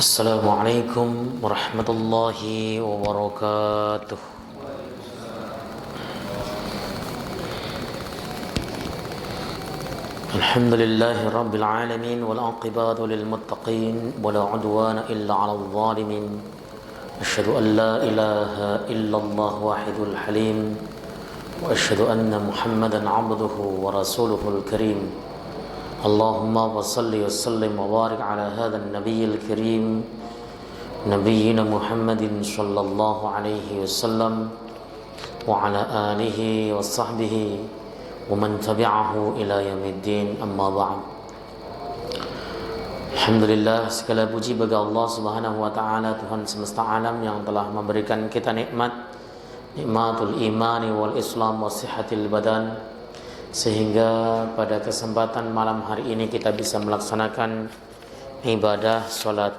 Assalamualaikum warahmatullahi wabarakatuh. Alhamdulillahi rabbil alamin wal aqibatu lil muttaqin wala udwana illa 'alal zalimin. Asyhadu an la ilaha illallah wahidul halim wa asyhadu anna Muhammadan 'abduhu wa rasuluhul karim. Allahumma wa salli wa sallim wa barik ala hadzal nabiyil karim nabiyyina Muhammadin sallallahu alaihi wasallam wa ala alihi wa sahbihi wa man tabi'ahu ila yaumiddin, amma ba'd. Alhamdulillah, segala puji bagi Allah Subhanahu wa taala, Tuhan semesta alam yang telah memberikan kita nikmatul imani wal islam wa sihhatil badan, sehingga pada kesempatan malam hari ini kita bisa melaksanakan ibadah salat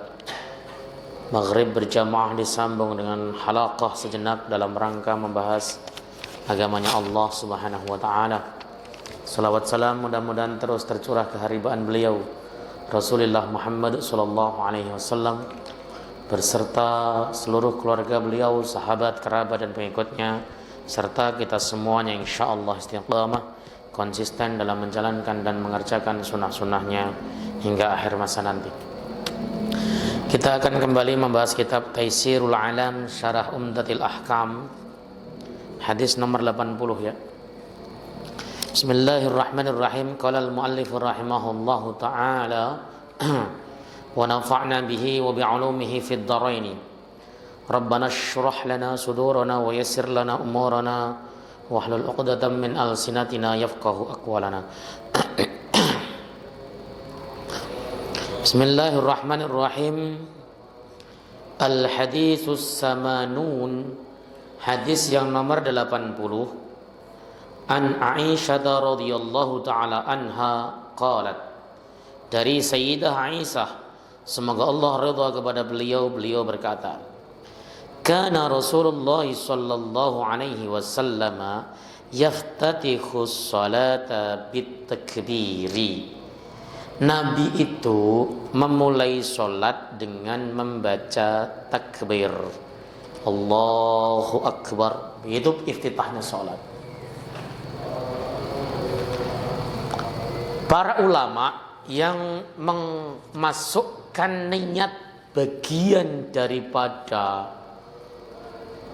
maghrib berjamaah disambung dengan halaqah sejenak dalam rangka membahas agamanya Allah Subhanahu wa taala. Salawat salam mudah-mudahan terus tercurah keharibaan beliau Rasulullah Muhammad sallallahu alaihi wasallam berserta seluruh keluarga beliau, sahabat, kerabat dan pengikutnya, serta kita semuanya insyaallah istiqamah konsisten dalam menjalankan dan mengerjakan sunnah-sunnahnya hingga akhir masa nanti. Kita akan kembali membahas kitab Taisirul Alam Syarah Umdatil Ahkam, hadis nomor 80 ya. Bismillahirrahmanirrahim. Qala al-muallif rahimahullahu ta'ala wa nafa'na bihi wa bi'ulumihi fid dharain. Rabbana shrah lana sudurana wa yassir lana umurana wahlul 'uqdatam min alsinatina yafqahu aqwalana. Bismillahirrahmanirrahim. Al-haditsus samanun, hadis yang nomor 80. An Aisyah radhiyallahu taala anha qalat, dari Sayyidah Aisyah semoga Allah ridha kepada beliau berkata, kana Rasulullah sallallahu alaihi wasallam yaftatihu sholata bitakbiri. Nabi itu memulai sholat dengan membaca takbir, Allahu Akbar. Itu iftitahnya sholat. Para ulama yang memasukkan niat bagian daripada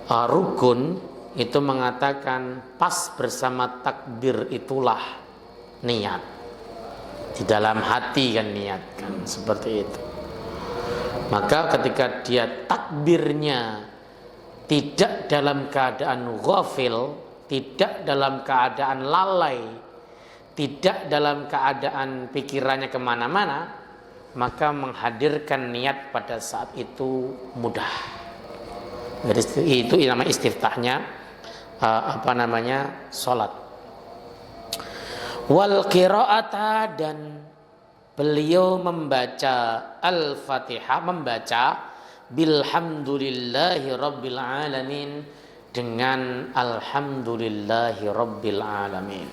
rukun itu mengatakan pas bersama takbir itulah niat. Di dalam hati kan niat kan, seperti itu. Maka ketika dia takbirnya tidak dalam keadaan ghafil, tidak dalam keadaan lalai, tidak dalam keadaan pikirannya kemana-mana, maka menghadirkan niat pada saat itu mudah. Jadi itu namanya istiftahnya salat. Wal qiraata, dan beliau membaca Al-Fatihah, membaca bilhamdulillahi rabbil alamin, dengan alhamdulillahi rabbil alamin.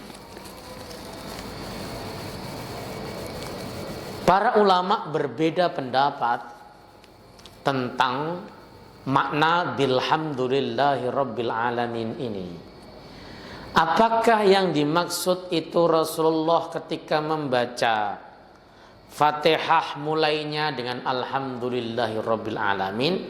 Para ulama berbeda pendapat tentang makna bilhamdulillahi rabbil alamin ini. Apakah yang dimaksud itu Rasulullah ketika membaca Fatihah mulainya dengan alhamdulillahi rabbil alamin,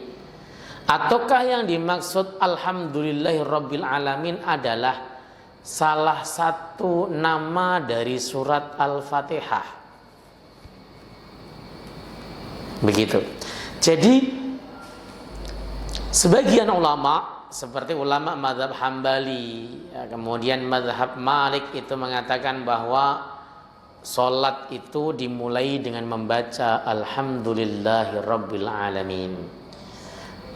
ataukah yang dimaksud alhamdulillahi rabbil alamin adalah salah satu nama dari surat Al-Fatihah? Begitu. Jadi sebagian ulama seperti ulama mazhab Hambali, ya, kemudian mazhab Malik itu mengatakan bahwa salat itu dimulai dengan membaca alhamdulillahi rabbil alamin.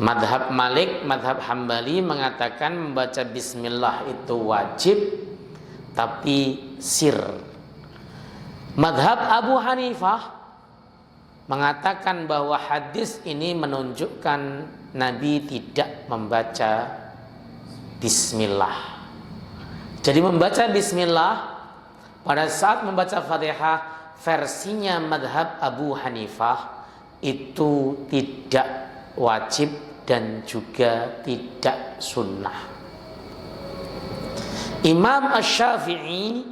Mazhab Malik, mazhab Hambali mengatakan membaca bismillah itu wajib tapi sir. Mazhab Abu Hanifah mengatakan bahwa hadis ini menunjukkan Nabi tidak membaca bismillah. Jadi membaca bismillah pada saat membaca Fatihah versinya madhab Abu Hanifah itu tidak wajib dan juga tidak sunnah. Imam Asy-Syafi'i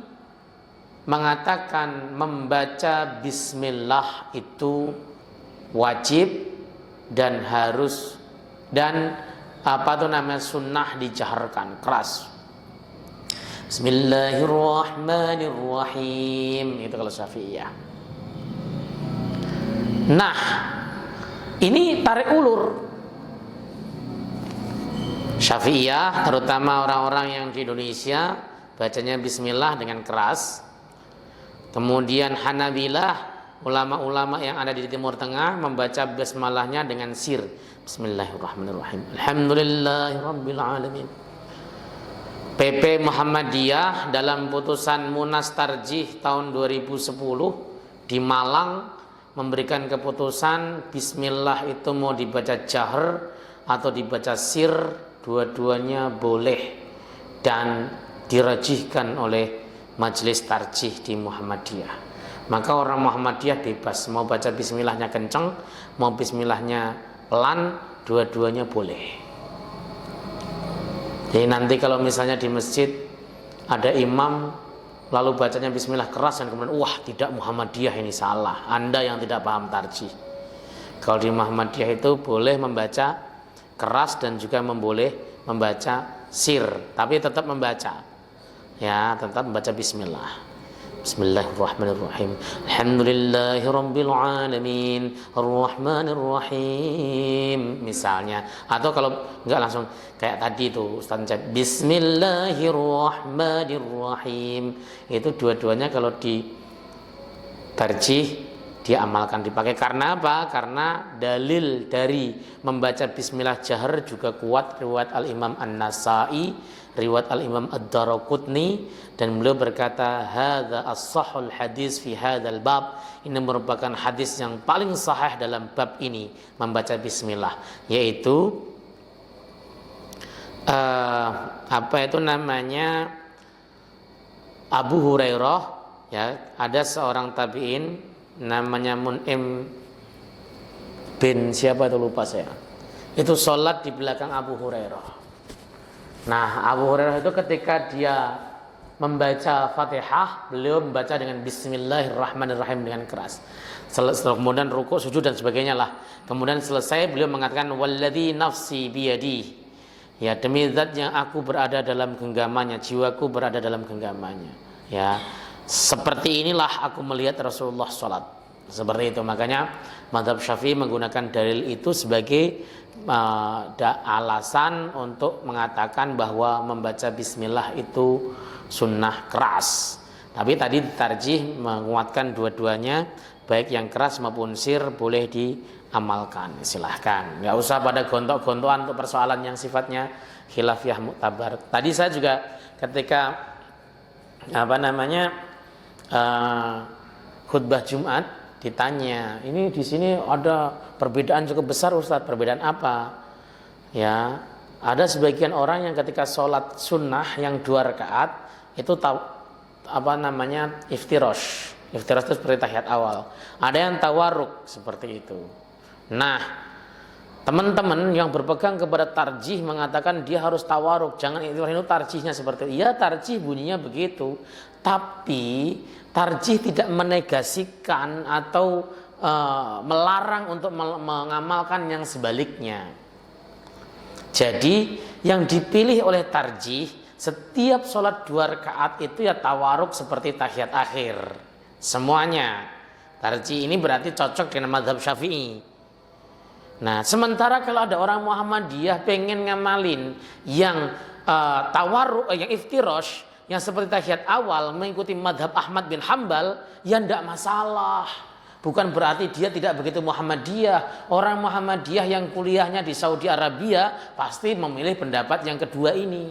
mengatakan membaca bismillah itu wajib dan harus, dan sunnah dijaharkan keras. Bismillahirrahmanirrahim, itu kalau Syafi'iyah. Nah, ini tarik ulur. Syafi'iyah, terutama orang-orang yang di Indonesia, bacanya bismillah dengan keras. Kemudian Hanabilah, ulama-ulama yang ada di Timur Tengah, membaca basmalahnya dengan sir. Bismillahirrahmanirrahim. Alhamdulillahirabbil alamin. PP Muhammadiyah dalam putusan Munas Tarjih tahun 2010 di Malang memberikan keputusan bismillah itu mau dibaca jahr atau dibaca sir, dua-duanya boleh dan dirajihkan oleh majelis tarjih di Muhammadiyah. Maka orang Muhammadiyah bebas mau baca bismillahnya kenceng, mau bismillahnya pelan, dua-duanya boleh. Jadi nanti kalau misalnya di masjid ada imam lalu bacanya bismillah keras dan kemudian wah tidak Muhammadiyah ini salah, Anda yang tidak paham tarjih. Kalau di Muhammadiyah itu boleh membaca keras dan juga boleh membaca sir, tapi tetap membaca, ya tetap membaca bismillah. Bismillahirrahmanirrahim. Alhamdulillahirabbil alamin arrahmanirrahim misalnya. Atau kalau enggak langsung kayak tadi itu Ustaz Cep, Bismillahirrahmanirrahim. Itu dua-duanya kalau di tarjih diamalkan, dipakai. Karena apa? Karena dalil dari membaca bismillah jahr juga kuat riwayat Al-Imam An-Nasa'i, riwayat Al-Imam Ad-Daraqutni, dan beliau berkata hadza as-sahhul hadis fi hadzal bab, ini merupakan hadis yang paling sahih dalam bab ini membaca bismillah, yaitu Abu Hurairah, ya, ada seorang tabi'in namanya Mun'im bin siapa itu lupa saya. Itu sholat di belakang Abu Hurairah. Nah, Abu Hurairah itu ketika dia membaca Fatihah, beliau membaca dengan Bismillahirrahmanirrahim dengan keras. Kemudian rukuk, sujud dan sebagainya lah. Kemudian selesai beliau mengatakan walladzi nafsi biyadi. Ya, demi zat yang aku berada dalam genggamannya, jiwaku berada dalam genggamannya. Ya, seperti inilah aku melihat Rasulullah sholat. Seperti itu. Makanya mazhab Syafi'i menggunakan dalil itu sebagai alasan untuk mengatakan bahwa membaca bismillah itu sunnah keras. Tapi tadi tarjih menguatkan dua-duanya, baik yang keras maupun sir boleh diamalkan. Silahkan, nggak usah pada gontok-gontokan untuk persoalan yang sifatnya khilafiyah muktabar. Tadi saya juga ketika khutbah Jumat ditanya, ini di sini ada perbedaan cukup besar Ustaz, perbedaan apa? Ya, ada sebagian orang yang ketika sholat sunnah yang 2 rakaat itu iftirash. Iftirash itu seperti tahiyat awal. Ada yang tawarruk seperti itu. Nah, teman-teman yang berpegang kepada tarjih mengatakan dia harus tawarruk, jangan itu tarjihnya seperti itu. Iya, tarjih bunyinya begitu. Tapi tarjih tidak menegasikan atau melarang untuk mengamalkan yang sebaliknya. Jadi yang dipilih oleh tarjih, setiap sholat 2 rakaat itu ya tawaruk seperti tahiyat akhir semuanya. Tarjih ini berarti cocok dengan mazhab Syafi'i. Nah, sementara kalau ada orang Muhammadiyah pengen ngamalin yang tawaruk, yang iftirash, yang seperti tahiyat awal mengikuti madhab Ahmad bin Hambal, ya tidak masalah. Bukan berarti dia tidak begitu Muhammadiyah. Orang Muhammadiyah yang kuliahnya di Saudi Arabia pasti memilih pendapat yang kedua ini.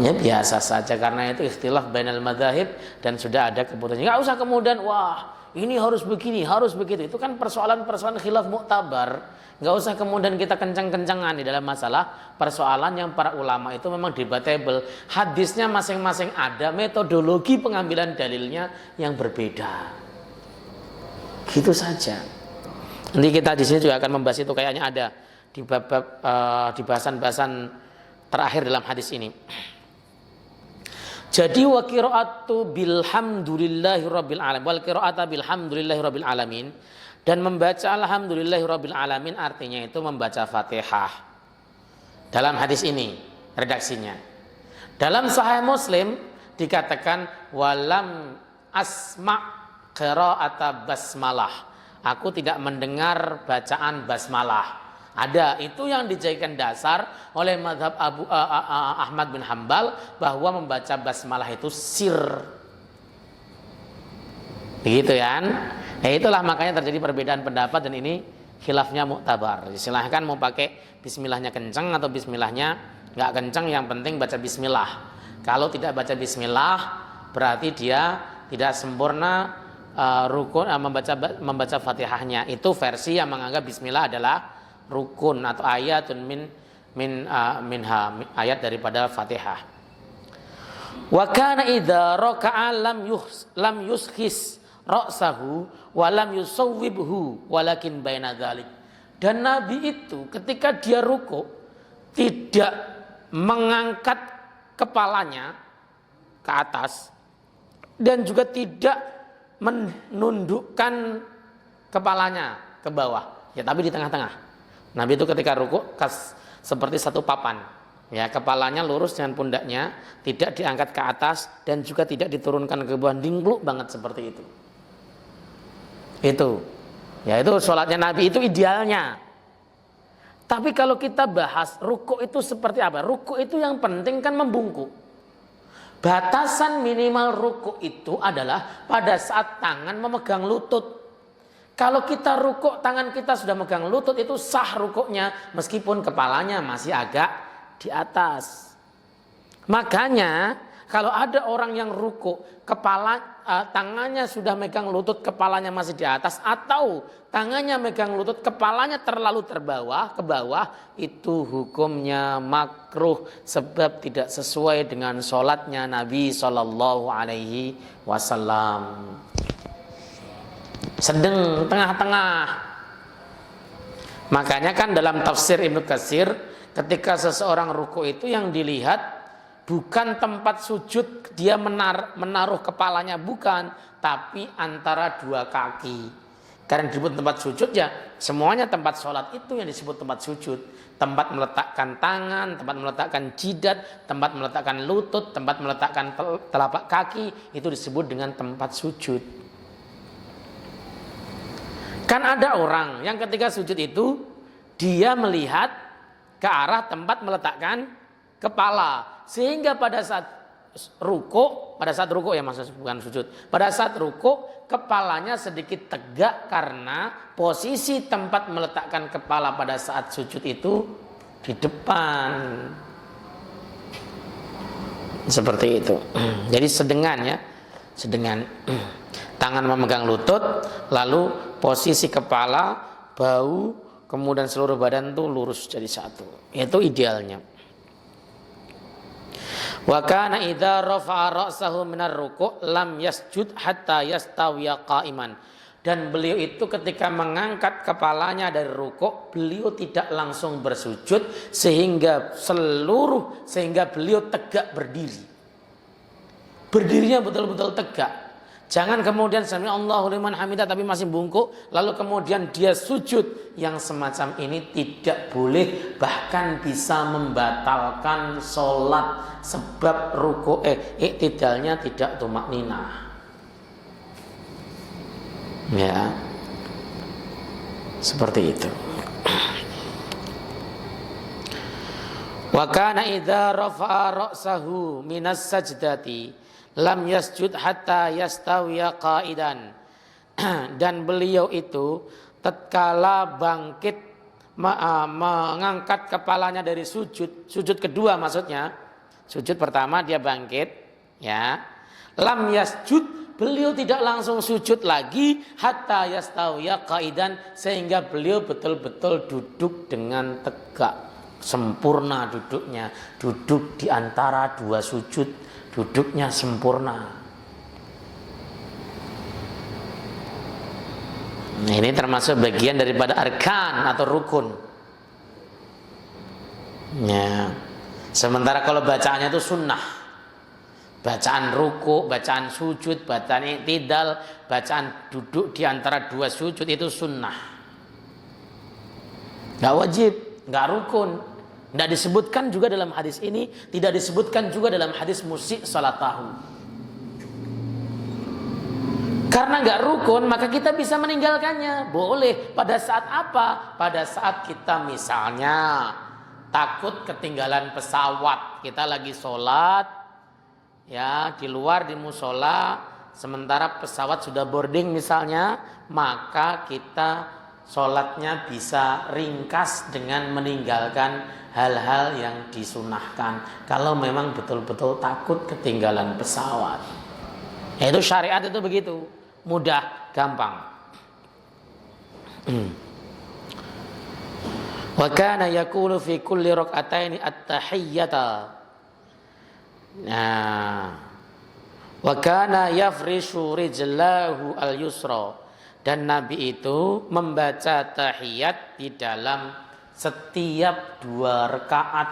Ya biasa saja, karena itu ikhtilaf bainal madzahib dan sudah ada keputusan. Enggak usah kemudian wah ini harus begini, harus begitu. Itu kan persoalan-persoalan khilaf muktabar. Enggak usah kemudian kita kencang-kencangan di dalam masalah persoalan yang para ulama itu memang debatable. Hadisnya masing-masing ada, metodologi pengambilan dalilnya yang berbeda. Gitu saja. Nanti kita di sini juga akan membahas itu, kayaknya ada di bab-bab di bahasan-bahasan terakhir dalam hadis ini. Jadi wa qiraatu bilhamdulillahi rabbil alamin wal qiraata bilhamdulillahi rabbil alamin, dan membaca alhamdulillahi rabbil alamin artinya itu membaca Fatihah. Dalam hadis ini redaksinya. Dalam Sahih Muslim dikatakan walam asma' qiraata basmalah. Aku tidak mendengar bacaan basmalah. Ada, itu yang dijadikan dasar oleh mazhab Ahmad bin Hambal bahwa membaca basmalah itu sir. Begitu kan? Ya itulah makanya terjadi perbedaan pendapat, dan ini khilafnya muktabar. Silahkan mau pakai bismillahnya kencang atau bismillahnya nggak kencang, yang penting baca bismillah. Kalau tidak baca bismillah berarti dia tidak sempurna rukun membaca Fatihahnya. Itu versi yang menganggap bismillah adalah rukun atau ayatun minha ayat daripada Fatihah. Wa kana idza raka'a lam yushis ra'sahu wa lam yusawwibhu walakin baina dzalik. Dan Nabi itu ketika dia ruku tidak mengangkat kepalanya ke atas dan juga tidak menundukkan kepalanya ke bawah, ya tapi di tengah-tengah. Nabi itu ketika ruku seperti satu papan, ya kepalanya lurus dengan pundaknya, tidak diangkat ke atas dan juga tidak diturunkan ke bawah, dingkluk banget seperti itu. Ya itu sholatnya Nabi, itu idealnya. Tapi kalau kita bahas ruku itu seperti apa? Ruku itu yang penting kan membungkuk. Batasan minimal ruku itu adalah pada saat tangan memegang lutut. Kalau kita rukuk tangan kita sudah megang lutut, itu sah rukuknya meskipun kepalanya masih agak di atas. Makanya kalau ada orang yang rukuk tangannya sudah megang lutut, kepalanya masih di atas, atau tangannya megang lutut, kepalanya terlalu ke bawah, itu hukumnya makruh sebab tidak sesuai dengan sholatnya Nabi Shallallahu Alaihi Wasallam. Sedang tengah-tengah. Makanya kan dalam tafsir Ibnu Katsir, ketika seseorang ruku itu yang dilihat bukan tempat sujud dia menaruh kepalanya, bukan, tapi antara dua kaki. Karena disebut tempat sujud, ya semuanya tempat sholat itu yang disebut tempat sujud. Tempat meletakkan tangan, tempat meletakkan jidat, tempat meletakkan lutut, tempat meletakkan telapak kaki, itu disebut dengan tempat sujud. Kan ada orang yang ketika sujud itu dia melihat ke arah tempat meletakkan kepala, sehingga pada saat ruku ya maksudnya bukan sujud, pada saat ruku kepalanya sedikit tegak karena posisi tempat meletakkan kepala pada saat sujud itu di depan. Seperti itu. Jadi sedengan. Tangan memegang lutut, lalu posisi kepala, bau, kemudian seluruh badan tuh lurus jadi satu. Itu idealnya. Wa kana idza rafa'a ra'sahu minar ruku' lam yasjud hatta yastawiya qa'iman. Dan beliau itu ketika mengangkat kepalanya dari ruku', beliau tidak langsung bersujud sehingga beliau tegak berdiri. Berdirinya betul-betul tegak. Jangan kemudian sami Allahu liman hamidah tapi masih bungkuk, lalu kemudian dia sujud. Yang semacam ini tidak boleh, bahkan bisa membatalkan sholat sebab iktidalnya tidak tumakninah. Ya, seperti itu. Wa kana idza rafa'a ra'sahu minas sajdati lam yasjud hatta yastawiya qa'idan. Dan beliau itu tatkala bangkit mengangkat kepalanya dari sujud kedua, maksudnya sujud pertama dia bangkit, ya, lam yasjud, beliau tidak langsung sujud lagi hatta yastawiya qa'idan, sehingga beliau betul-betul duduk dengan tegak, sempurna duduknya, duduk di antara dua sujud, duduknya sempurna. Nah, ini termasuk bagian daripada arkan atau rukun. Ya. Sementara kalau bacaannya itu sunnah, bacaan ruku, bacaan sujud, bacaan i'tidal, bacaan duduk di antara dua sujud itu sunnah. Nggak wajib, nggak rukun. Nggak disebutkan juga dalam hadis ini, tidak disebutkan juga dalam hadis musyi' salatahu. Karena nggak rukun, maka kita bisa meninggalkannya. Boleh. Pada saat apa? Pada saat kita misalnya takut ketinggalan pesawat. Kita lagi sholat, ya di luar di musola, sementara pesawat sudah boarding misalnya, maka kita sholatnya bisa ringkas dengan meninggalkan hal-hal yang disunahkan. Kalau memang betul-betul takut ketinggalan pesawat. Itu syariat itu begitu. Mudah, gampang. Wa kana yaqulu fi kulli rak'ataini at-tahiyyata. Nah, wa kana yafrishu rijlahu al-yusra, dan Nabi itu membaca tahiyat di dalam setiap 2 rakaat.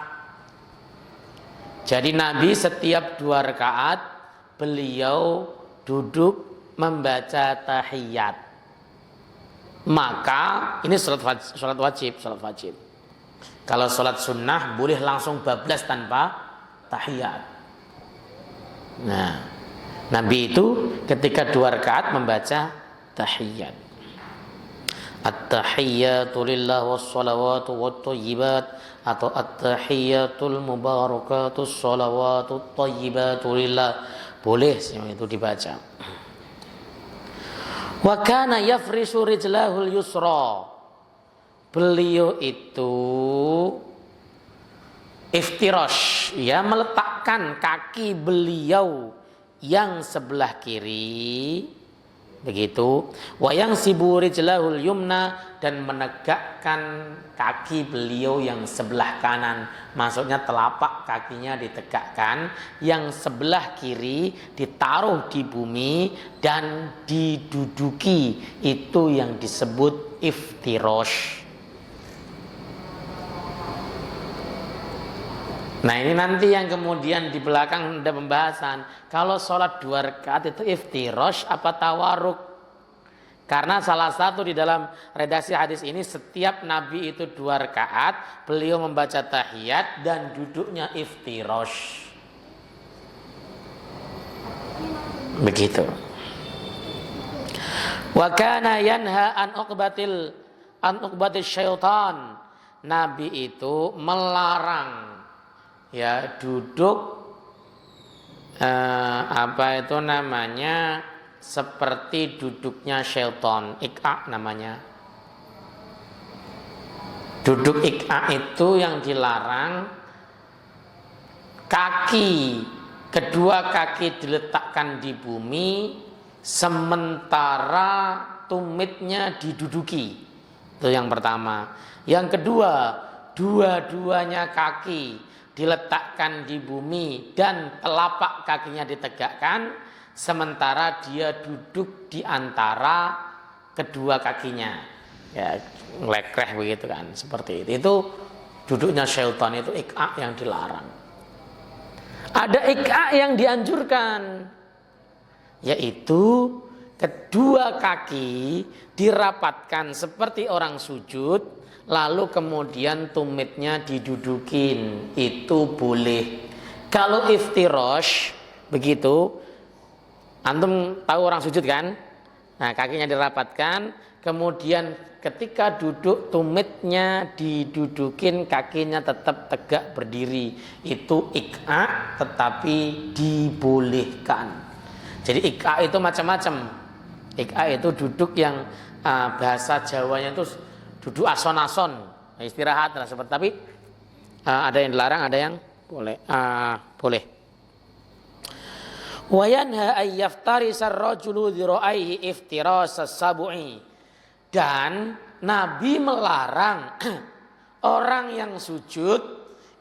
Jadi Nabi setiap 2 rakaat beliau duduk membaca tahiyat. Maka ini salat wajib. Kalau salat sunnah boleh langsung bablas tanpa tahiyat. Nah, Nabi itu ketika 2 rakaat membaca tahiyat. At-tahiyyatu lillah was-shalawatu wat-thayyibat, atau at-tahiyyatul mubarakatus shalawatut thayyibatu lillah. Boleh itu dibaca. Wa kana yafrishu rijlahul yusra. Beliau itu iftirash, ya, meletakkan kaki beliau yang sebelah kiri, begitu. Wa yansibu rijlahul yumna, dan menegakkan kaki beliau yang sebelah kanan. Maksudnya telapak kakinya ditegakkan, yang sebelah kiri ditaruh di bumi dan diduduki. Itu yang disebut iftirash. Nah, ini nanti yang kemudian di belakang ada pembahasan. Kalau sholat 2 rakaat itu iftirash apa tawarruk? Karena salah satu di dalam redaksi hadis ini, setiap Nabi itu 2 rakaat, beliau membaca tahiyat dan duduknya iftirash. Begitu. Wa kana yanha an uqbatil syaitan. Nabi itu melarang, ya, duduk seperti duduknya syaitan. Iq'a namanya. Duduk iq'a itu yang dilarang. Kedua kaki diletakkan di bumi, sementara tumitnya diduduki. Itu yang pertama. Yang kedua, dua-duanya kaki diletakkan di bumi dan telapak kakinya ditegakkan, sementara dia duduk di antara kedua kakinya, ya, ngelekreh begitu kan, seperti itu. Itu duduknya syaitan, itu iq'a yang dilarang. Ada iq'a yang dianjurkan, yaitu kedua kaki dirapatkan seperti orang sujud, lalu kemudian tumitnya didudukin. Itu boleh. Kalau iftirash begitu, antum tahu orang sujud kan? Nah, kakinya dirapatkan, kemudian ketika duduk tumitnya didudukin, kakinya tetap tegak berdiri. Itu iq'a, tetapi dibolehkan. Jadi iq'a itu macam-macam. Iq'a itu duduk yang bahasa Jawanya itu duduk ason-ason, istirahat lah seperti. Tapi ada yang dilarang, ada yang boleh. Boleh. Wa yanha ay yaftarisa ar-rajulu dhira'aihi iftirasa sab'i. Dan Nabi melarang orang yang sujud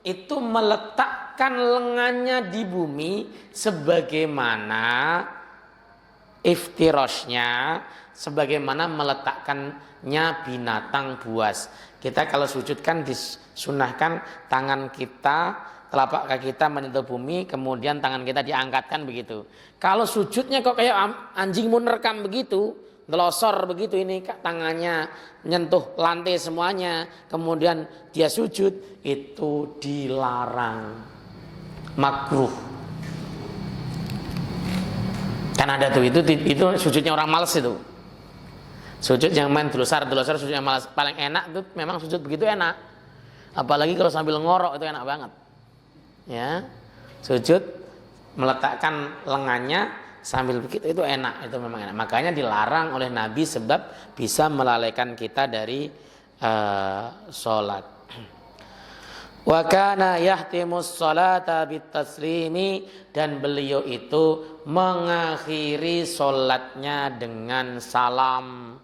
itu meletakkan lengannya di bumi sebagaimana iftirasnya, sebagaimana meletakkannya binatang buas. Kita kalau sujud kan disunahkan tangan kita, telapak kaki kita menyentuh bumi, kemudian tangan kita diangkatkan begitu. Kalau sujudnya kok kayak anjing menerkam begitu, delosor begitu, ini tangannya menyentuh lantai semuanya, kemudian dia sujud, itu dilarang, makruh. Kan ada tuh, itu sujudnya orang malas itu. Sujud yang main delosar sujud yang malas. Paling enak tuh memang sujud begitu enak. Apalagi kalau sambil ngorok itu enak banget. Ya. Sujud meletakkan lengannya sambil begitu itu enak, itu memang enak. Makanya dilarang oleh Nabi sebab bisa melalaikan kita dari sholat. Wa kana yahtimus sholata bitaslimi, dan beliau itu mengakhiri sholatnya dengan salam.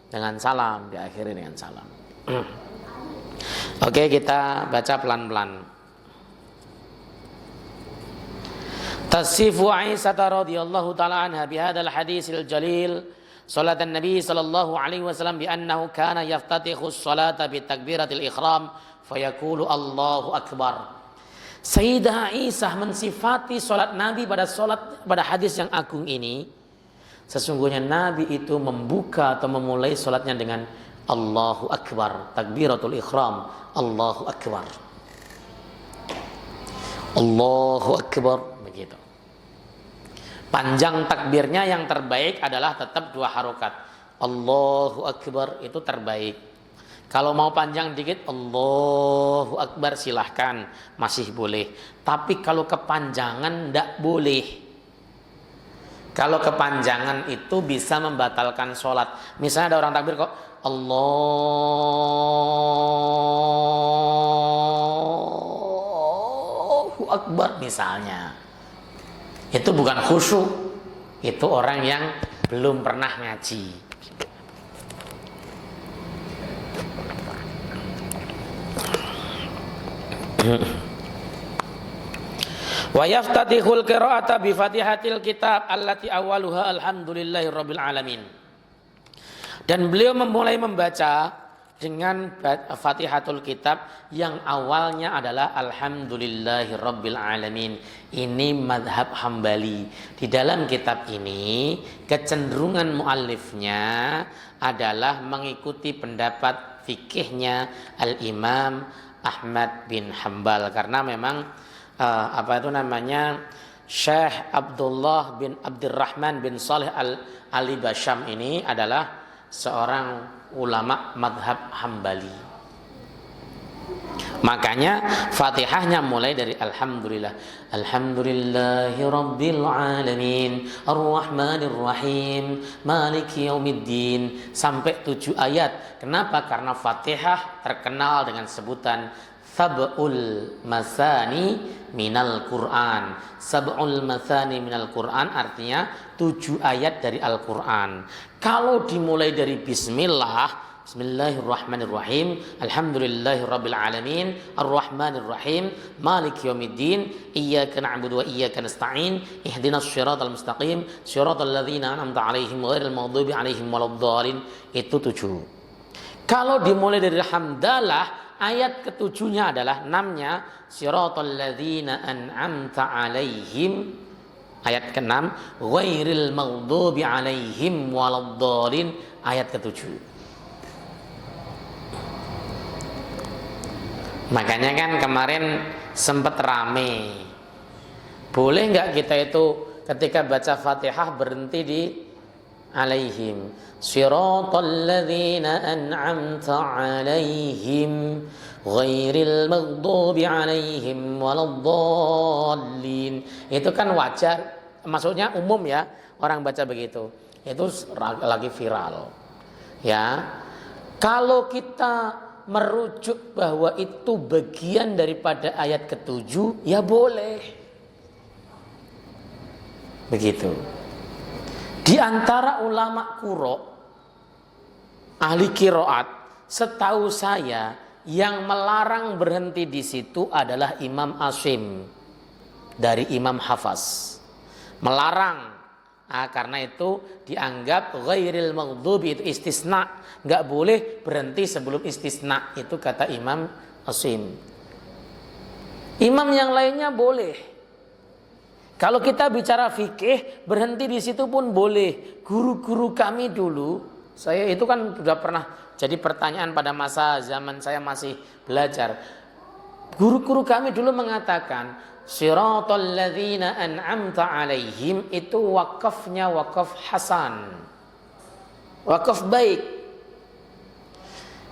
Dengan salam, diakhiri dengan salam. Oke, kita baca pelan-pelan. Tasifu Aisyah radhiyallahu taala anha bihadzal hadisil jalil salat Nabi sallallahu alaihi wasallam bi annahu kana yaftatihu as-salata bi takbiratil ihram fayaqulu Allahu akbar. Sayyidah Aisyah mensifati salat Nabi pada hadis yang agung ini, sesungguhnya Nabi itu membuka atau memulai salatnya dengan Allahu akbar, takbiratul ihram, Allahu akbar. Allahu akbar. Panjang takbirnya yang terbaik adalah tetap 2 harokat. Allahu akbar itu terbaik. Kalau mau panjang dikit Allahu akbar silahkan, masih boleh. Tapi kalau kepanjangan tidak boleh. Kalau kepanjangan itu bisa membatalkan sholat. Misalnya ada orang takbir kok Allahu akbar misalnya, itu bukan khusyuk, itu orang yang belum pernah ngaji. Wa yaftatihul qira'ata bi Fatihatil kitab allati awwaluha alhamdulillahirabbil alamin. Dan beliau memulai membaca dengan Fatihatul Kitab yang awalnya adalah alhamdulillahirabbil alamin. Ini madhab Hambali. Di dalam kitab ini kecenderungan muallifnya adalah mengikuti pendapat fikihnya Al-Imam Ahmad bin Hambal, karena memang Syekh Abdullah bin Abdurrahman bin Saleh Al-Basham ini adalah seorang ulama madhab Hambali. Makanya Fatihahnya mulai dari alhamdulillah, alhamdulillahi rabbil alamin, arrahmanir rahim, maliki yaumiddin, sampai 7 ayat. Kenapa? Karena Fatihah terkenal dengan sebutan sab'ul masani minal Qur'an. Sab'ul masani minal Qur'an artinya 7 ayat dari Al-Qur'an. Kalau dimulai dari bismillah, bismillahirrahmanirrahim, alhamdulillahirabbil alamin, arrahmanir rahim, maliki yaumiddin, iyyaka na'budu wa iyyaka nasta'in, ihdinas siratal mustaqim, siratal ladzina an'amta 'alaihim ghairil maghdubi 'alaihim waladdallin, itu 7. Kalau dimulai dari hamdalah, ayat ke-7-nya adalah 6-nya siratal ladzina an'amta 'alaihim, ayat ke-6 ghairil maghdubi 'alaihim waladdallin, ayat ke-7. Makanya kan kemarin sempat rame, boleh nggak kita itu ketika baca Fatihah berhenti di alaihim, siratal ladzina an'amta 'alaihim ghairil maghdubi 'alaihim waladdallin. Itu kan wajar, maksudnya umum ya, orang baca begitu. Itu lagi viral. Ya. Kalau kita merujuk bahwa itu bagian daripada ayat ke-7, ya boleh. Begitu. Di antara ulama qura, ahli qiraat, setahu saya yang melarang berhenti di situ adalah Imam Asim dari Imam Hafaz. Melarang Karena itu dianggap ghairil maghdubi, itu istisna, nggak boleh berhenti sebelum istisna, itu kata Imam Asim. Imam yang lainnya boleh. Kalau kita bicara fikih, berhenti di situ pun boleh. Guru-guru kami dulu, saya itu kan sudah pernah jadi pertanyaan pada masa zaman saya masih belajar. Guru-guru kami dulu mengatakan Siratal ladzina an'amta alaihim itu wakafnya wakaf hasan, wakaf baik.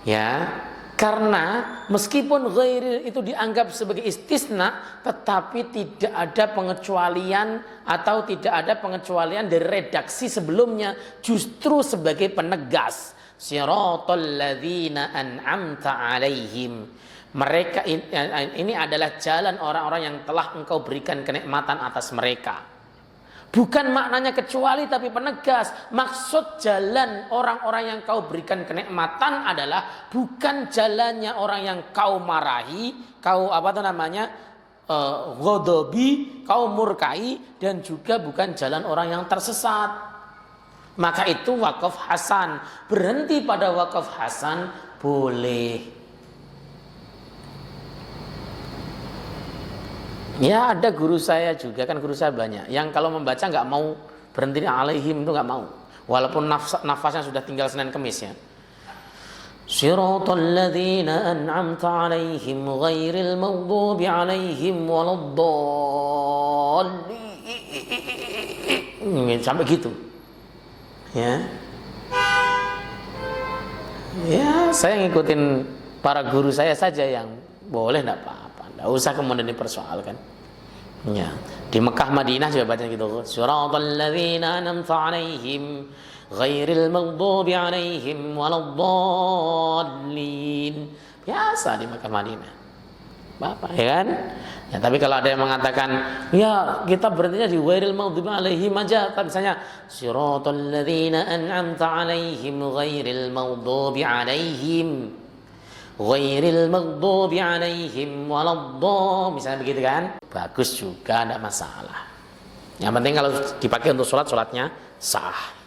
Ya, karena meskipun ghairil itu dianggap sebagai istisna, tetapi tidak ada pengecualian atau tidak ada pengecualian dari redaksi sebelumnya, justru sebagai penegas. Siratal ladzina an'amta alaihim. Mereka ini adalah jalan orang-orang yang telah engkau berikan kenikmatan atas mereka. Bukan maknanya kecuali tapi penegas. Maksud jalan orang-orang yang kau berikan kenikmatan adalah bukan jalannya orang yang kau marahi, kau ghadabi, kau murkai, dan juga bukan jalan orang yang tersesat. Maka itu wakaf hasan. Berhenti pada wakaf hasan boleh. Ya, ada guru saya juga, kan guru saya banyak yang kalau membaca nggak mau berhenti alaihim, itu nggak mau, walaupun nafasnya sudah tinggal Senin Kemis ya. Siratal ladzina an'amta alaihim ghairil maghdubi alaihim waladdallin, sampai gitu ya. Ya, saya ngikutin para guru saya saja yang boleh, enggak apa-apa. Tidak usah kemudian dipersoalkan. Ya. Di Mekah Madinah juga baca gitu. Siratal ladzina an'amta 'alaihim ghairil maghdubi 'alaihim waladdallin. Biasa di Mekah Madinah. Bapak ya kan? Ya, tapi kalau ada yang mengatakan, ya kita berhentinya di ghairil maghdubi 'alaihim aja, misalnya siratal ladzina an'amta 'alaihim ghairil maghdubi 'alaihim ghairil maghdubi alaihim waladdallin, misalnya begitu kan, bagus juga, tidak masalah. Yang penting kalau dipakai untuk sholat, sholatnya sah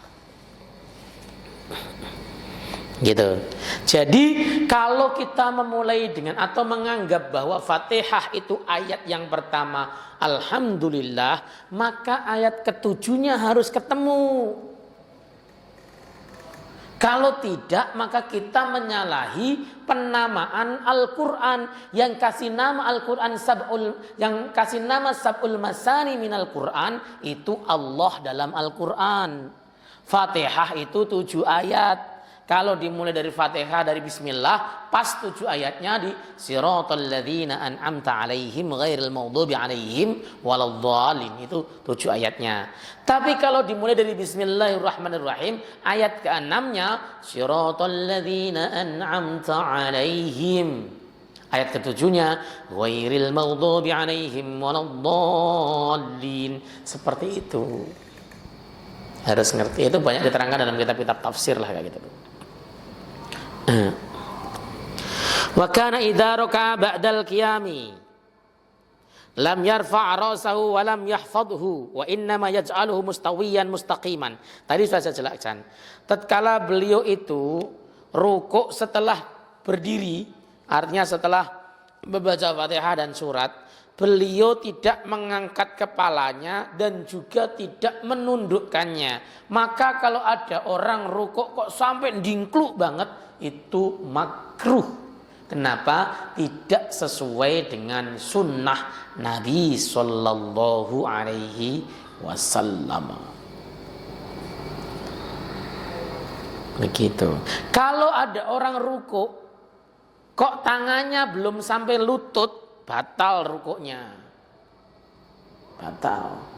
gitu. Jadi kalau kita memulai dengan atau menganggap bahwa Fatihah itu ayat yang pertama alhamdulillah, maka ayat ketujuhnya harus ketemu. Kalau tidak, maka kita menyalahi penamaan Al-Quran. Yang kasih nama Al-Quran yang kasih nama sab'ul masani minal Quran itu Allah dalam Al-Quran. Fatihah itu 7 ayat. Kalau dimulai dari Fatihah, dari Bismillah, pas 7 ayatnya di Siratal ladzina an'amta alaihim ghairil maghdubi alaihim waladdallin, itu 7 ayatnya. Tapi kalau dimulai dari Bismillahirrahmanirrahim, ayat ke-6-nya Siratal ladzina an'amta alaihim, ayat ke-7-nya ghairil maghdubi alaihim waladdallin. Seperti itu. Harus ngerti. Itu banyak diterangkan dalam kitab-kitab tafsir lah kayak gitu. Wa kana idza raka'a ba'dal qiyami lam yarfa' ra'sahu wa lam yahfadhu wa innama yaj'aluhu mustawiyan mustaqiman. Tadi sudah saya jelaskan. Tatkala beliau itu rukuk setelah berdiri, artinya setelah membaca Fatihah dan surat, beliau tidak mengangkat kepalanya dan juga tidak menundukkannya. Maka kalau ada orang rukuk kok sampai dingkluk banget, itu makruh. Kenapa? Tidak sesuai dengan sunnah Nabi Sallallahu Alaihi Wasallam. Begitu. Kalau ada orang rukuk kok tangannya belum sampai lutut, batal rukuknya. Batal.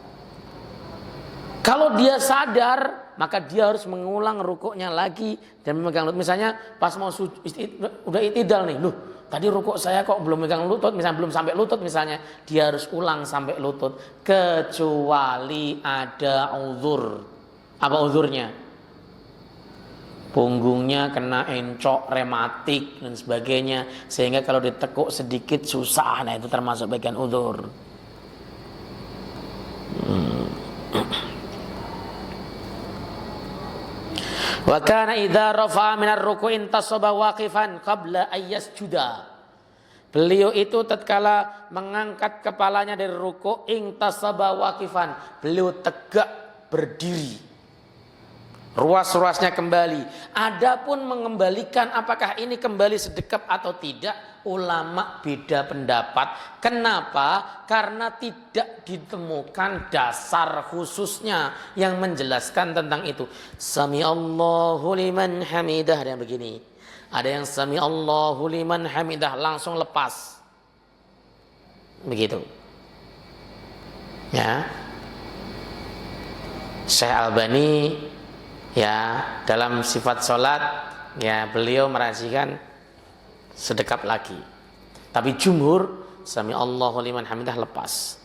Kalau dia sadar, maka dia harus mengulang rukuknya lagi dan memegang lutut. Misalnya pas mau udah itidal nih, tadi rukuk saya kok belum megang lutut, misalnya belum sampai lutut misalnya, dia harus ulang sampai lutut, kecuali ada uzur. Apa uzurnya? Punggungnya kena encok, rematik dan sebagainya, sehingga kalau ditekuk sedikit susah. Nah, itu termasuk bagian uzur. Wa kana idza rafa'a minar ruku'i intasaba waqifan qabla ayyasjuda. Beliau itu tatkala mengangkat kepalanya dari ruku' intasaba waqifan, beliau tegak berdiri. Ruas-ruasnya kembali. Adapun mengembalikan apakah ini kembali sedekap atau tidak, ulama beda pendapat. Kenapa? Karena tidak ditemukan dasar khususnya yang menjelaskan tentang itu. Sami'allahu liman hamidah, ada yang begini. Ada yang sami'allahu liman hamidah langsung lepas. Begitu. Ya. Syekh Albani ya dalam sifat sholat ya beliau merajikan sedekap lagi. Tapi jumhur sami'allahu liman hamidah lepas.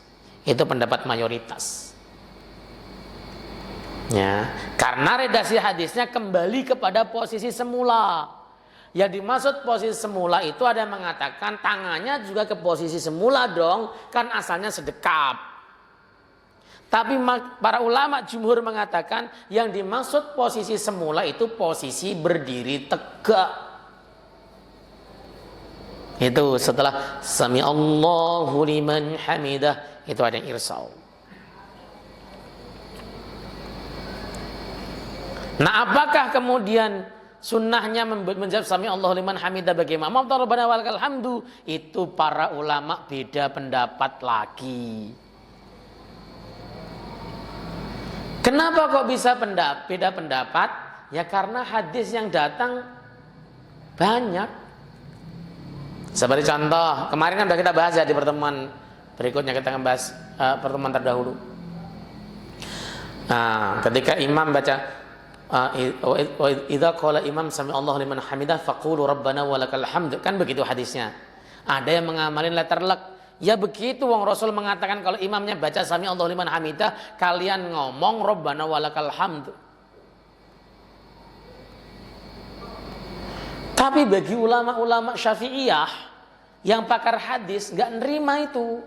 Itu pendapat mayoritas. Ya, karena redaksi hadisnya kembali kepada posisi semula. Yang dimaksud posisi semula itu ada yang mengatakan tangannya juga ke posisi semula dong, kan asalnya sedekap. Tapi para ulama jumhur mengatakan yang dimaksud posisi semula itu posisi berdiri tegak. Itu setelah sami'allahu liman hamidah itu ada yang irsal. Nah, apakah kemudian sunnahnya menjawab sami'allahu liman hamidah bagaimana? Rabbana walakal hamdu, itu para ulama beda pendapat lagi. Kenapa kok bisa beda pendapat? Ya karena hadis yang datang banyak. Seperti contoh, kemarin kan sudah kita bahas ya di pertemuan berikutnya, kita akan bahas pertemuan terdahulu. Nah, ketika imam baca idza qala imam sami'allahu liman hamidah faqulu rabbana walakal hamd, kan begitu hadisnya. Ada yang mengamalin letter lek. Ya begitu, wong Rasul mengatakan kalau imamnya baca sami'allahu liman hamidah, kalian ngomong rabbana walakal hamd. Tapi bagi ulama-ulama Syafi'iyah yang pakar hadis enggak nerima itu.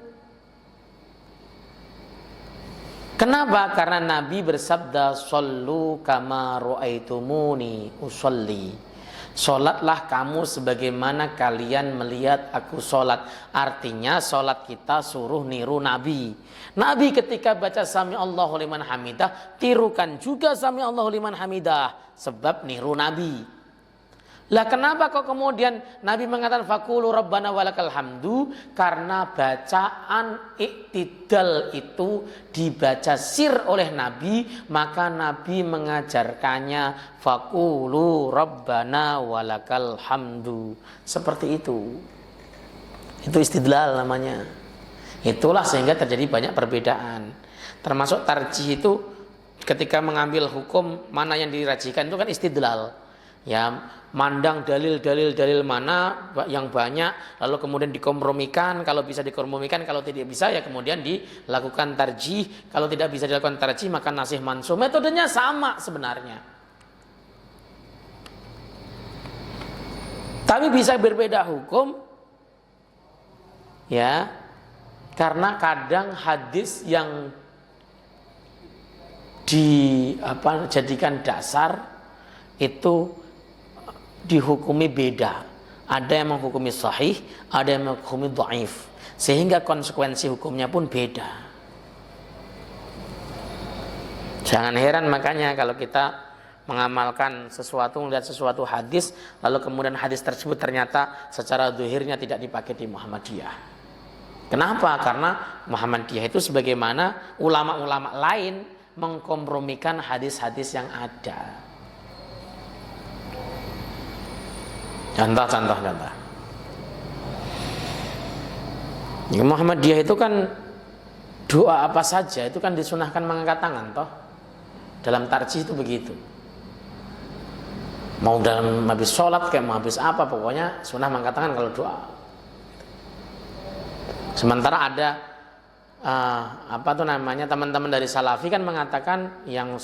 Kenapa? Karena Nabi bersabda shollu kama ra'aitumuni usolli. Sholatlah kamu sebagaimana kalian melihat aku sholat. Artinya sholat kita suruh niru Nabi. Nabi ketika baca sami'allahu liman hamidah, tirukan juga sami'allahu liman hamidah, sebab niru Nabi. Lah kenapa kok kemudian Nabi mengatakan faqulu rabbana walakal hamdu? Karena bacaan iktidal itu dibaca sir oleh Nabi, maka Nabi mengajarkannya faqulu rabbana walakal hamdu. Seperti itu. Itu istidlal namanya. Itulah sehingga terjadi banyak perbedaan. Termasuk tarjih itu ketika mengambil hukum mana yang dirajihkan itu kan istidlal. Ya, mandang dalil mana yang banyak lalu kemudian dikompromikan, kalau bisa dikompromikan, kalau tidak bisa ya kemudian dilakukan tarjih, kalau tidak bisa dilakukan tarjih maka nasih mansuh. Metodenya sama sebenarnya, tapi bisa berbeda hukum ya, karena kadang hadis yang dijadikan dasar itu dihukumi beda. Ada yang menghukumi sahih, ada yang menghukumi dhaif, sehingga konsekuensi hukumnya pun beda. Jangan heran makanya kalau kita mengamalkan sesuatu, melihat sesuatu hadis, lalu kemudian hadis tersebut ternyata secara zahirnya tidak dipakai di Muhammadiyah. Kenapa? Karena Muhammadiyah itu sebagaimana ulama-ulama lain mengkompromikan hadis-hadis yang ada. Contoh. Muhammadiyah itu kan doa apa saja itu kan disunahkan mengangkat tangan toh. Dalam tarjih itu begitu. Mau dalam habis sholat kayak mau habis apa, pokoknya sunnah mengangkat tangan kalau doa. Sementara ada teman-teman dari Salafi kan mengatakan yang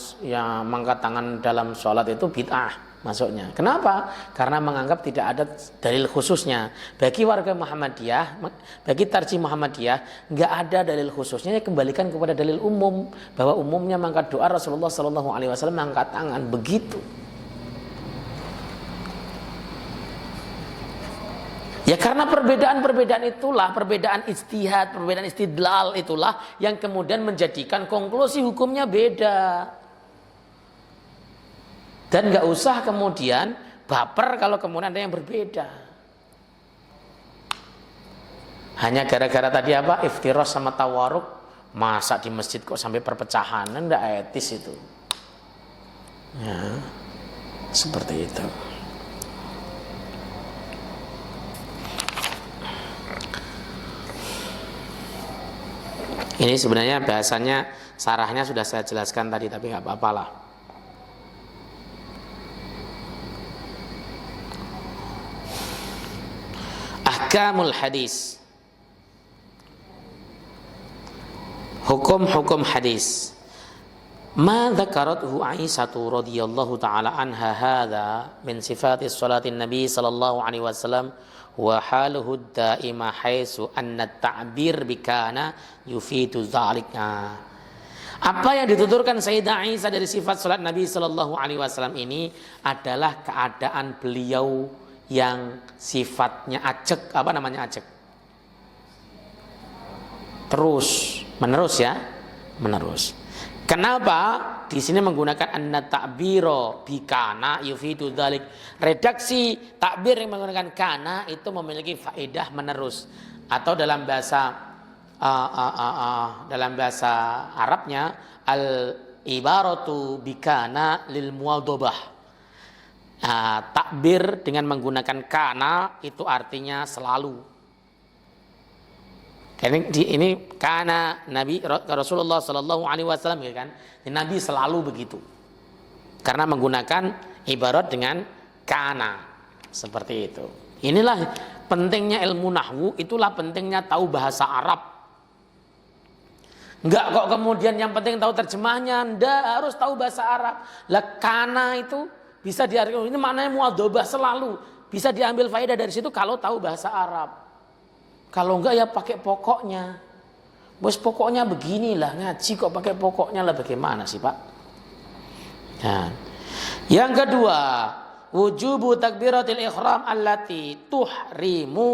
mengangkat tangan dalam sholat itu bid'ah masuknya. Kenapa? Karena menganggap tidak ada dalil khususnya. Bagi warga Muhammadiyah, bagi tarjih Muhammadiyah, nggak ada dalil khususnya. Kembalikan kepada dalil umum bahwa umumnya mengangkat doa Rasulullah SAW mengangkat tangan begitu. Ya karena perbedaan-perbedaan itulah, perbedaan ijtihad, perbedaan istidlal itulah yang kemudian menjadikan konklusi hukumnya beda. Dan nggak usah kemudian baper kalau kemudian ada yang berbeda. Hanya gara-gara tadi apa? Iftiros sama tawaruk, masa di masjid kok sampai perpecahan, enggak etis itu. Ya, seperti itu. Ini sebenarnya bahasanya sarahnya sudah saya jelaskan tadi, tapi nggak apa-apa lah. Ahkamul hadis, hukum-hukum hadis. Ma dzakarathu Aisyah radhiyallahu taala anha hadza min sifatis salatin nabi sallallahu alaihi wasallam wa haluhu daima haitsu anna ta'bir bikana yufidu dzalika. Apa yang dituturkan Sayyidah Aisyah dari sifat salat Nabi sallallahu alaihi wasallam ini adalah keadaan beliau yang sifatnya acek, apa namanya acek? Terus, menerus ya, menerus. Kenapa di sini menggunakan anna ta'biro bikana yufidu dzalik? Redaksi takbir yang menggunakan kana itu memiliki faedah menerus, atau dalam bahasa Arabnya al ibaratu bikana lil muwadhabah. Takbir dengan menggunakan kana itu artinya selalu. Ini karena Nabi Rasulullah Sallallahu Alaihi Wasallam ya kan, Nabi selalu begitu karena menggunakan ibarat dengan kana seperti itu. Inilah pentingnya ilmu nahwu, itulah pentingnya tahu bahasa Arab. Enggak kok kemudian yang penting tahu terjemahnya, ndak, harus tahu bahasa Arab. Lah kana itu bisa diartikan, ini maknanya muadzabah selalu, bisa diambil faedah dari situ kalau tahu bahasa Arab. Kalau enggak ya pakai pokoknya. Bos pokoknya beginilah, ngaji kok pakai pokoknya lah, bagaimana sih Pak? Nah. Yang kedua, wujubu takbiratil ihram allati tuhrimu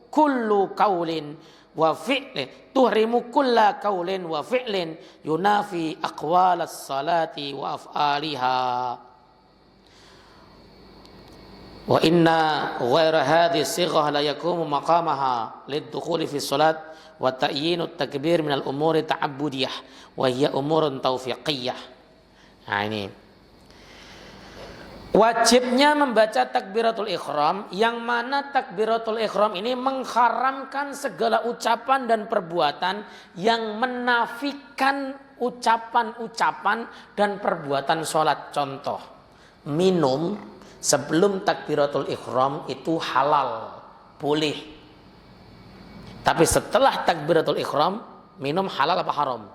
kullu qaulin wa fi'lin, tuhrimu kulla qaulin wa fi'lin yunafi aqwalas salati wa af'aliha. Wa inna ghaira hadhihi sighah la yakumu maqamaha liddukhuli fi salat wa ta'yinu takbir min al-umuri ta'abbudiyah wa hiya umurun taufiqiyah. Nah ini wajibnya membaca takbiratul ihram, yang mana takbiratul ihram ini mengharamkan segala ucapan dan perbuatan yang menafikan ucapan-ucapan dan perbuatan sholat. Contoh, minum sebelum takbiratul ihram itu halal, boleh. Tapi setelah takbiratul ihram, minum halal apa haram?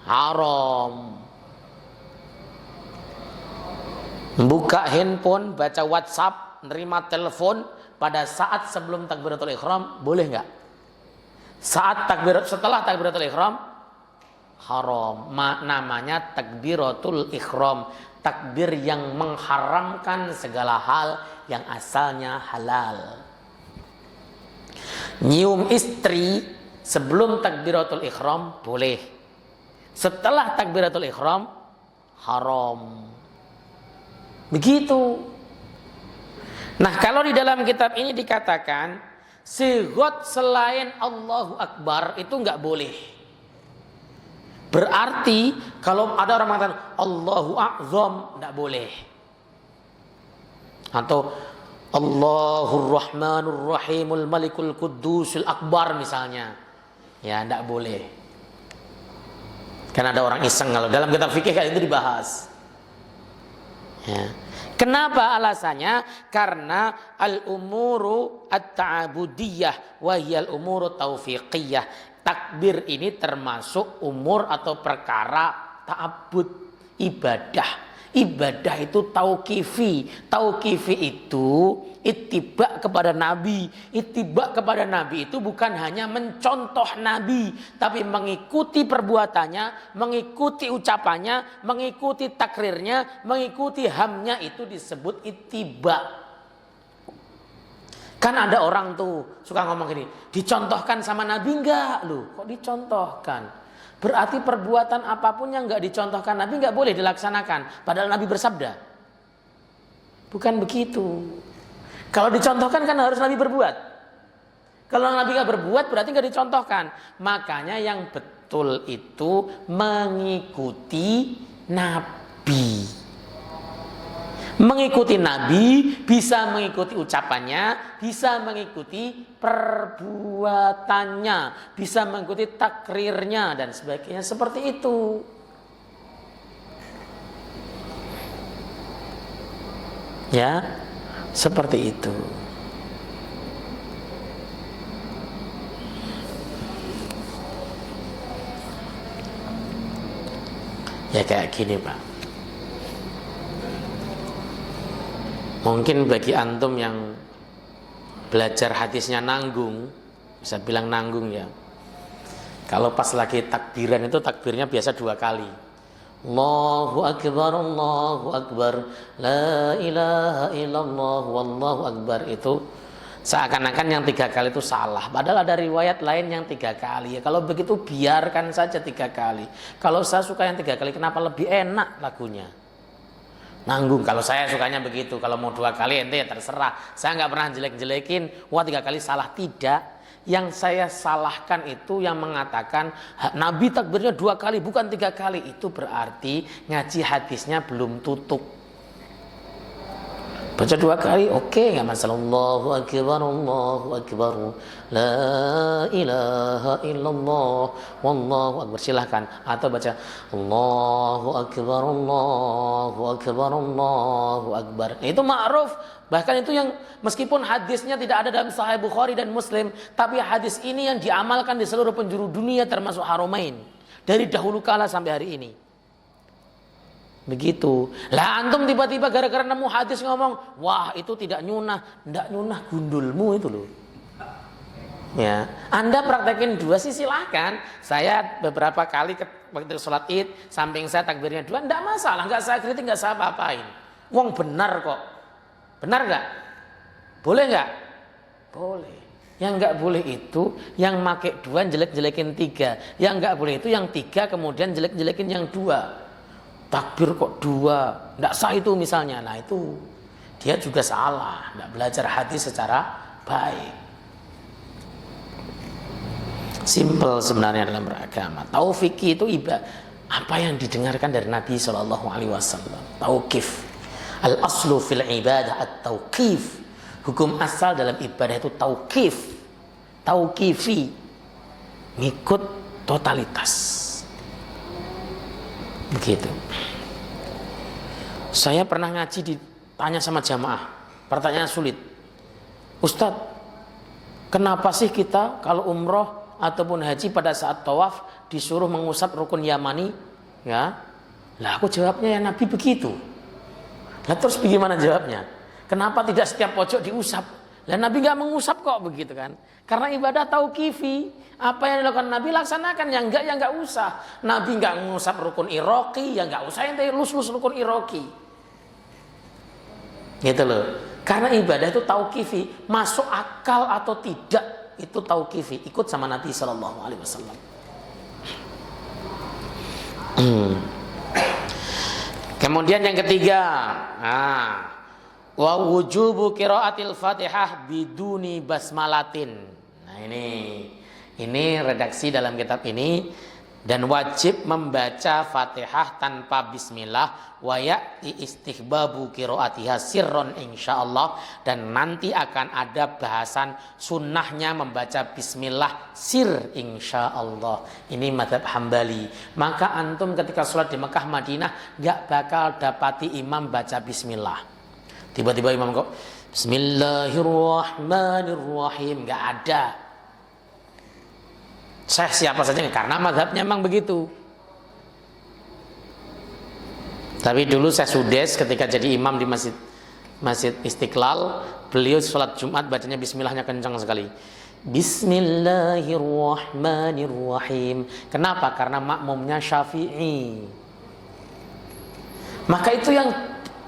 Haram. Buka handphone, baca WhatsApp, nerima telepon pada saat sebelum takbiratul ihram, boleh nggak? Setelah takbiratul ihram, haram. Namanya takbiratul ihram. Takbir yang mengharamkan segala hal yang asalnya halal. Nyium istri sebelum takbiratul ihram boleh. Setelah takbiratul ihram haram. Begitu. Nah, kalau di dalam kitab ini dikatakan sigot selain Allahu Akbar itu enggak boleh. Berarti kalau ada orang mengatakan Allahu A'zam, tidak boleh. Atau Allahur Rahmanur Rahimul Malikul Qudusul Akbar misalnya. Ya, tidak boleh. Karena ada orang iseng, kalau dalam kitab fikih kayak itu dibahas. Ya. Kenapa alasannya? Karena al-umuru at-ta'abudiyah wa hiya al-umuru taufiqiyah. Takbir ini termasuk umur atau perkara ta'abbud, ibadah. Ibadah itu tauqifi. Tauqifi itu ittiba kepada Nabi. Ittiba kepada Nabi itu bukan hanya mencontoh Nabi, tapi mengikuti perbuatannya, mengikuti ucapannya, mengikuti takrirnya, mengikuti hamnya, itu disebut ittiba. Kan ada orang tuh suka ngomong gini, dicontohkan sama Nabi enggak loh? Kok dicontohkan? Berarti perbuatan apapun yang enggak dicontohkan Nabi enggak boleh dilaksanakan. Padahal Nabi bersabda. Bukan begitu. Kalau dicontohkan kan harus Nabi berbuat. Kalau Nabi enggak berbuat berarti enggak dicontohkan. Makanya yang betul itu mengikuti Nabi. Mengikuti Nabi, bisa mengikuti ucapannya, bisa mengikuti perbuatannya, bisa mengikuti takrirnya dan sebagainya, seperti itu. Ya, seperti itu. Ya kayak gini, Pak. Mungkin bagi antum yang belajar hadisnya nanggung, bisa bilang nanggung ya. Kalau pas lagi takbiran itu takbirnya biasa 2 kali. Allahu Akbar, la ilaha illallah, wallahu akbar. Itu seakan-akan yang 3 kali itu salah. Padahal ada riwayat lain yang 3 kali. Ya, kalau begitu biarkan saja 3 kali. Kalau saya suka yang 3 kali, kenapa lebih enak lagunya? Nanggung. Kalau saya sukanya begitu. Kalau mau 2 kali ente ya terserah. Saya nggak pernah jelek-jelekin. Wah 3 kali salah, tidak. Yang saya salahkan itu yang mengatakan Nabi takbirnya 2 kali bukan 3 kali. Itu berarti ngaji hadisnya belum tutup. Baca 2 kali, oke, nggak masalah. Allahu Akbar, la ilaha illallah, wallahu akbar, silahkan. Atau baca Allahu Akbar, Allahu akbar. Itu ma'ruf. Bahkan itu yang meskipun hadisnya tidak ada dalam Sahih Bukhari dan Muslim, tapi hadis ini yang diamalkan di seluruh penjuru dunia termasuk Haramain dari dahulu kala sampai hari ini. Begitu. Lah antum tiba-tiba gara-gara nemu hadis ngomong, wah itu tidak nyunah, ndak nyunah gundulmu itu loh. Ya, Anda praktekin 2 sih silahkan. Saya beberapa kali waktu sholat Id, samping saya takbirnya 2, ndak masalah, nggak saya kritik, nggak saya apa-apain. Wong benar kok. Benar nggak? Boleh nggak? Boleh. Yang nggak boleh itu yang make 2 jelek-jelekin 3. Yang nggak boleh itu yang 3 kemudian jelek-jelekin yang 2. Takbir kok 2, tidak sah itu misalnya. Nah itu dia juga salah, tidak belajar hadis secara baik. Simple sebenarnya dalam beragama. Tauqif itu apa yang didengarkan dari Nabi SAW. Tauqif. Al aslu fil ibadah at tauqif. Hukum asal dalam ibadah itu tauqif, tauqifi, ngikut totalitas. Begitu. Saya pernah ngaji ditanya sama jamaah, pertanyaan sulit. Ustadz, kenapa sih kita kalau umroh ataupun haji pada saat tawaf disuruh mengusap rukun yamani? Ya, lah aku jawabnya ya Nabi begitu. Lah terus bagaimana jawabnya? Kenapa tidak setiap pojok diusap? Lah Nabi nggak mengusap kok begitu kan? Karena ibadah tauqifi. Apa yang dilakukan Nabi laksanakan, yang enggak ya enggak usah. Nabi enggak mengusap rukun iraqi, ya enggak usah ente lus-lus rukun iraqi. Gitu loh. Karena ibadah itu tauqifi, masuk akal atau tidak itu tauqifi, ikut sama Nabi sallallahu alaihi wasallam. Kemudian yang ketiga, wa wujubu qiraatil Fatihah biduni basmalatin. Nah ini redaksi dalam kitab ini, dan wajib membaca Fatihah tanpa bismillah, wa ya'ti istihbabu qiraatiha sirron insyaallah, dan nanti akan ada bahasan sunnahnya membaca bismillah sir insyaallah. Ini mazhab Hambali. Maka antum ketika sholat di Mekah Madinah gak bakal dapati imam baca bismillah. Tiba-tiba imam kok Bismillahirrahmanirrahim, gak ada. Saya siapa saja, karena mazhabnya memang begitu. Tapi dulu saya sudes ketika jadi imam di masjid Istiqlal, beliau sholat Jumat bacanya bismillahnya kencang sekali. Bismillahirrahmanirrahim. Kenapa? Karena makmumnya Syafi'i. Maka itu yang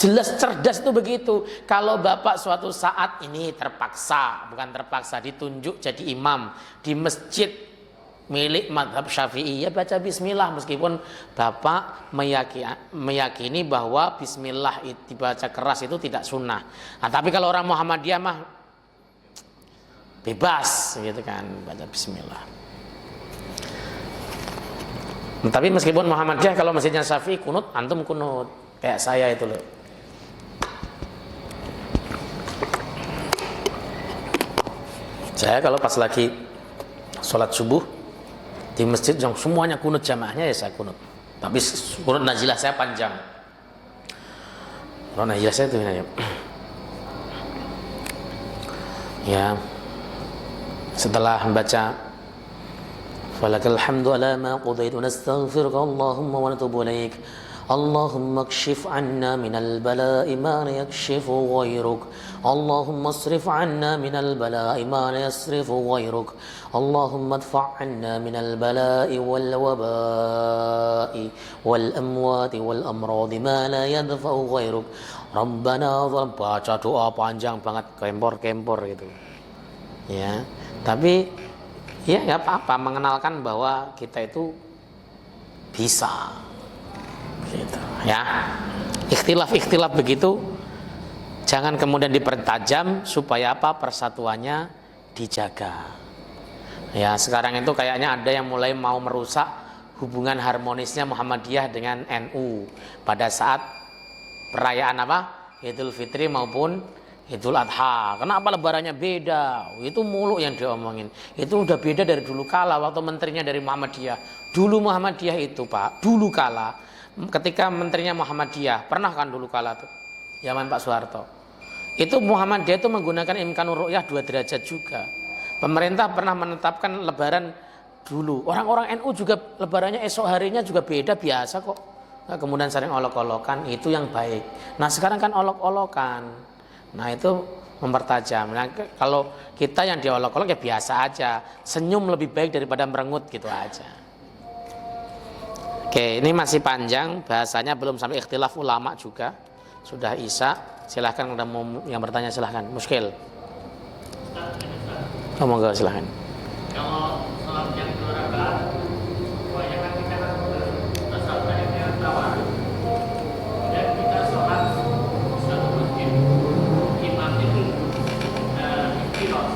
Jelas cerdas itu begitu. Kalau bapak suatu saat ini bukan terpaksa, ditunjuk jadi imam di masjid milik madhab Syafi'i, ya baca bismillah, meskipun bapak meyakini bahwa bismillah dibaca keras itu tidak sunnah. Nah, tapi kalau orang Muhammadiyah mah bebas gitu kan, baca bismillah. Tapi meskipun Muhammadiyah, kalau masjidnya Syafi'i kunut, antum kunut kayak saya itu loh. Saya kalau pas lagi sholat subuh di masjid yang semuanya kunut jamaahnya, ya saya kunut. Tapi kunut nazilah saya panjang. Kunut nazilah saya itu ini ya. Setelah membaca falakal hamdu ala ma qudaitu nastaghfiruka Allahumma wa natubu ilaik Allahumma kshif anna minal bala'i ma la yakshifu ghairuk Allahumma asrif anna minal bala'i ma la yasrifu ghairuk Allahumma adfa' anna minal bala'i wal waba'i wal amwati wal amradi ma la yadfa'u ghairuk Rabbana, baca doa panjang banget, kempor-kempor gitu ya. Tapi ya nggak apa-apa, mengenalkan bahwa kita itu bisa gitu ya. Ikhtilaf begitu jangan kemudian dipertajam, supaya apa? Persatuannya dijaga ya. Sekarang itu kayaknya ada yang mulai mau merusak hubungan harmonisnya Muhammadiyah dengan NU pada saat perayaan apa? Idul Fitri maupun Idul Adha. Kenapa lebarannya beda? Itu mulu yang diomongin. Itu udah beda dari dulu kala waktu menterinya dari Muhammadiyah. Dulu Muhammadiyah itu Pak, dulu kala ketika menterinya Muhammadiyah, pernah kan dulu kala tuh zaman Pak Soeharto, itu Muhammadiyah itu menggunakan Imkanur Ru'yah 2 derajat juga. Pemerintah pernah menetapkan lebaran dulu. Orang-orang NU juga lebarannya esok harinya juga beda, biasa kok. Nah, kemudian sering olok-olokan, itu yang baik. Nah sekarang kan olok-olokan, nah itu mempertajam. Nah kalau kita yang diolok-olok ya biasa aja, senyum lebih baik daripada merengut gitu aja. Oke, ini masih panjang bahasanya, belum sampai ikhtilaf ulama juga. Sudah Isya, silahkan udah mau yang bertanya silahkan. Muskil. Monggo silahkan. Kalau sholat yang 2 rakaat, kebanyakan kita kan asal dari tawar. Dan kita sholat satu masjid, imam itu ikhtiros.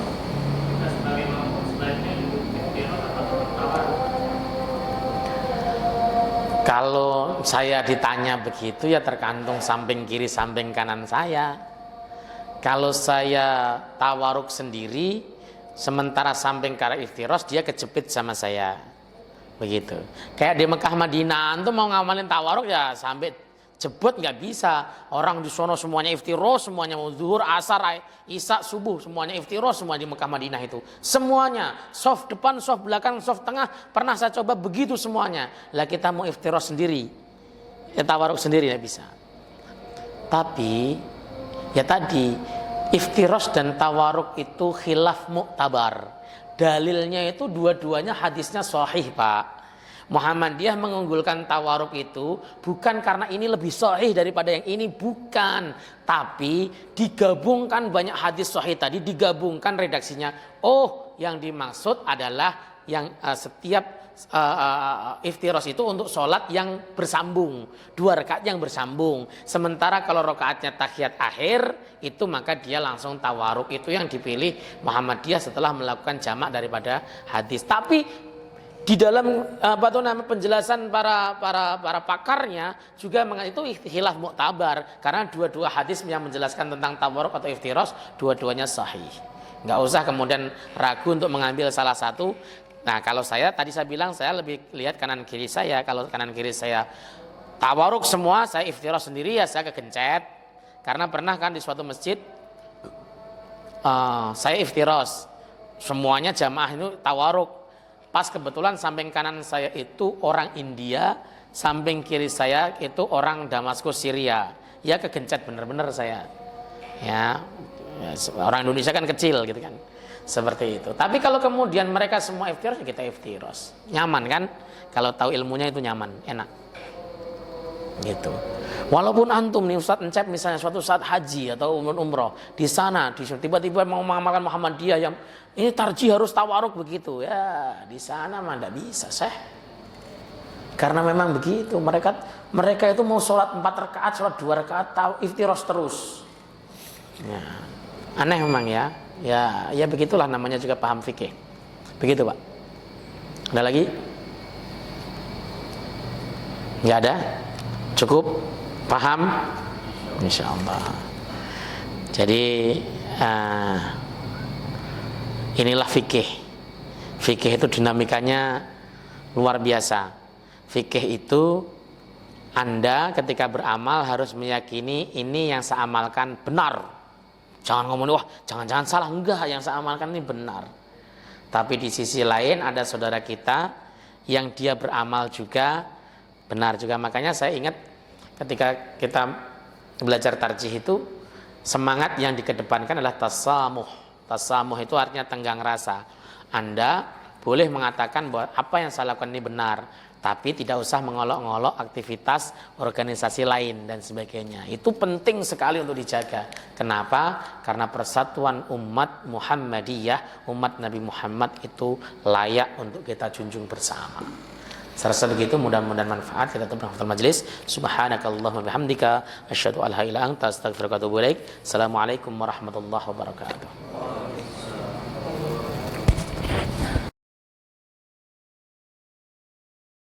Kita sebagai makmum sebaiknya ikhtiros atau tawar. Kalau saya ditanya begitu ya tergantung samping kiri samping kanan saya. Kalau saya tawaruk sendiri, sementara samping kanan iftiros dia kejepit sama saya, begitu. Kayak di Mekah Madinah, antum mau ngamalin tawaruk ya sampai jebot nggak bisa. Orang di sono semuanya iftiros, semuanya mau zuhur, asar, isya, subuh, semuanya iftiros, semua di Mekah Madinah itu. Semuanya, soft depan, soft belakang, soft tengah, pernah saya coba begitu semuanya. Lah kita mau iftiros sendiri, ya tawaruk sendiri nggak bisa. Tapi ya tadi iftiros dan tawaruk itu khilaf muktabar. Dalilnya itu dua-duanya hadisnya sahih Pak. Muhammadiyah mengunggulkan tawaruk itu bukan karena ini lebih sahih daripada yang ini, bukan. Tapi digabungkan banyak hadis sahih tadi, digabungkan redaksinya. Oh, yang dimaksud adalah yang setiap iftiros itu untuk sholat yang bersambung, 2 rakaat yang bersambung. Sementara kalau rakaatnya tahiyat akhir itu maka dia langsung tawaruk. Itu yang dipilih Muhammadiyah setelah melakukan jamak daripada hadis. Tapi di dalam penjelasan para pakarnya juga itu khilaf muktabar, karena dua-dua hadis yang menjelaskan tentang tawaruk atau iftiros dua-duanya sahih. Nggak usah kemudian ragu untuk mengambil salah satu. Nah kalau saya tadi saya bilang saya lebih lihat kanan kiri saya. Kalau kanan kiri saya tawaruk semua, saya iftiros sendiri ya saya kegencet. Karena pernah kan di suatu masjid saya iftiros, semuanya jamaah itu tawaruk. Pas kebetulan samping kanan saya itu orang India, samping kiri saya itu orang Damaskus Syria. Ya kegencet bener-bener saya. Ya orang Indonesia kan kecil gitu kan. Seperti itu. Tapi kalau kemudian mereka semua iftiros, kita iftiros. Nyaman kan? Kalau tahu ilmunya itu nyaman, enak. Gitu. Walaupun antum nih Ustadz Encep misalnya suatu saat haji atau umroh di sana, tiba-tiba mau mengamalkan Muhammadiyah yang ini tarjih harus tawaruk begitu, ya di sana mah tidak bisa, karena memang begitu, mereka itu mau sholat 4 rakaat, sholat 2 rakaat, iftiros terus. Ya, aneh memang ya. Ya begitulah namanya juga paham fikih. Begitu Pak. Ada lagi? Nggak ada? Cukup? Paham? Insya Allah. Jadi inilah fikih. Fikih itu dinamikanya luar biasa. Fikih itu Anda ketika beramal harus meyakini ini yang saya amalkan benar. Jangan ngomong wah jangan-jangan salah, enggak, yang saya amalkan ini benar. Tapi di sisi lain ada saudara kita yang dia beramal juga benar juga. Makanya saya ingat ketika kita belajar tarjih itu semangat yang dikedepankan adalah tasamuh. Tasamuh itu artinya tenggang rasa. Anda boleh mengatakan bahwa apa yang saya lakukan ini benar, tapi tidak usah mengolok-ngolok aktivitas organisasi lain dan sebagainya. Itu penting sekali untuk dijaga. Kenapa? Karena persatuan umat Muhammadiyah, umat Nabi Muhammad itu layak untuk kita junjung bersama. Serasa begitu, mudah-mudahan manfaat. Kita tutup rahmatul majlis. Subhanakallahumma bihamdika asyhadu an la ilaha illa anta astaghfiruka wa atubu ilaik. Assalamualaikum warahmatullahi wabarakatuh.